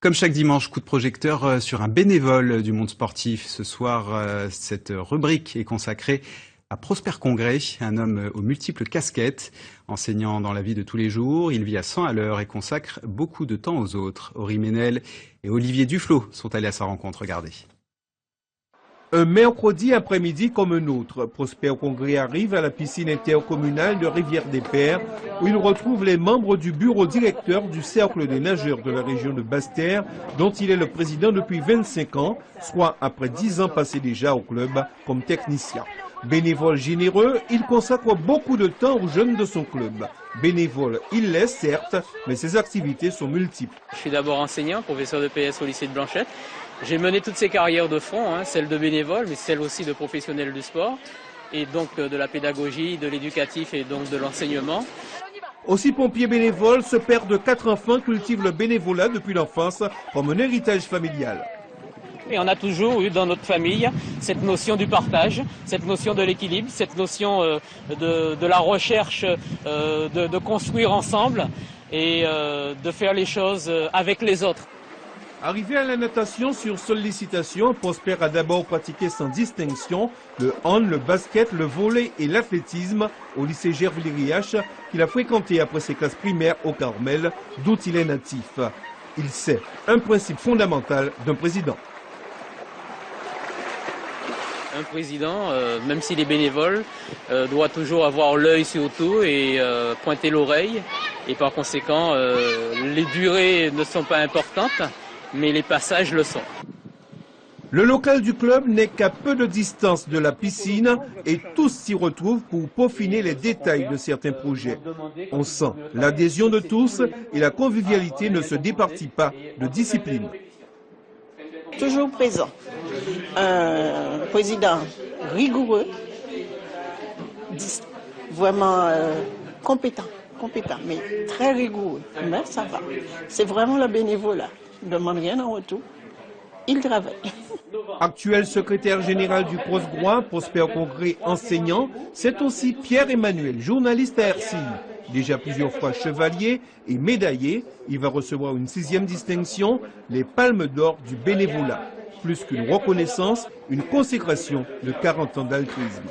Comme chaque dimanche, coup de projecteur sur un bénévole du monde sportif. Ce soir, cette rubrique est consacrée à Prosper Congré, un homme aux multiples casquettes. Enseignant dans la vie de tous les jours, il vit à 100 à l'heure et consacre beaucoup de temps aux autres. Henri Ménel et Olivier Duflot sont allés à sa rencontre. Regardez. Un mercredi après-midi comme un autre, Prosper Congré arrive à la piscine intercommunale de Rivière-des-Pères où il retrouve les membres du bureau directeur du Cercle des nageurs de la région de Basse-Terre dont il est le président depuis 25 ans, soit après 10 ans passés déjà au club comme technicien. Bénévole généreux, il consacre beaucoup de temps aux jeunes de son club. Bénévole, il l'est certes, mais ses activités sont multiples. Je suis d'abord enseignant, professeur de PS au lycée de Blanchette. J'ai mené toutes ces carrières de front, celle de bénévole, mais celle aussi de professionnel du sport, et donc de la pédagogie, de l'éducatif et donc de l'enseignement. Aussi pompier bénévole, ce père de 4 enfants cultive le bénévolat depuis l'enfance comme un héritage familial. Et on a toujours eu dans notre famille cette notion du partage, cette notion de l'équilibre, cette notion de la recherche, de construire ensemble et de faire les choses avec les autres. Arrivé à la natation sur sollicitation, Prosper a d'abord pratiqué sans distinction le hand, le basket, le volley et l'athlétisme au lycée Gerville-Riache qu'il a fréquenté après ses classes primaires au Carmel, d'où il est natif. Il sait un principe fondamental d'un président. Un président, même s'il est bénévole, doit toujours avoir l'œil sur tout et pointer l'oreille. Et par conséquent, les durées ne sont pas importantes, mais les passages le sont. Le local du club n'est qu'à peu de distance de la piscine et tous s'y retrouvent pour peaufiner les détails de certains projets. On sent l'adhésion de tous et la convivialité ne se départit pas de discipline. Toujours présent. Un président rigoureux, vraiment compétent, mais très rigoureux. Mais ça va. C'est vraiment le bénévolat. Il ne demande rien en retour. Il travaille. Actuel secrétaire général du Prosgrois, Prosper Congré enseignant, c'est aussi Pierre-Emmanuel, journaliste à RCI. Déjà plusieurs fois chevalier et médaillé, il va recevoir une 6e distinction, les Palmes d'Or du bénévolat. Plus qu'une reconnaissance, une consécration de 40 ans d'altruisme.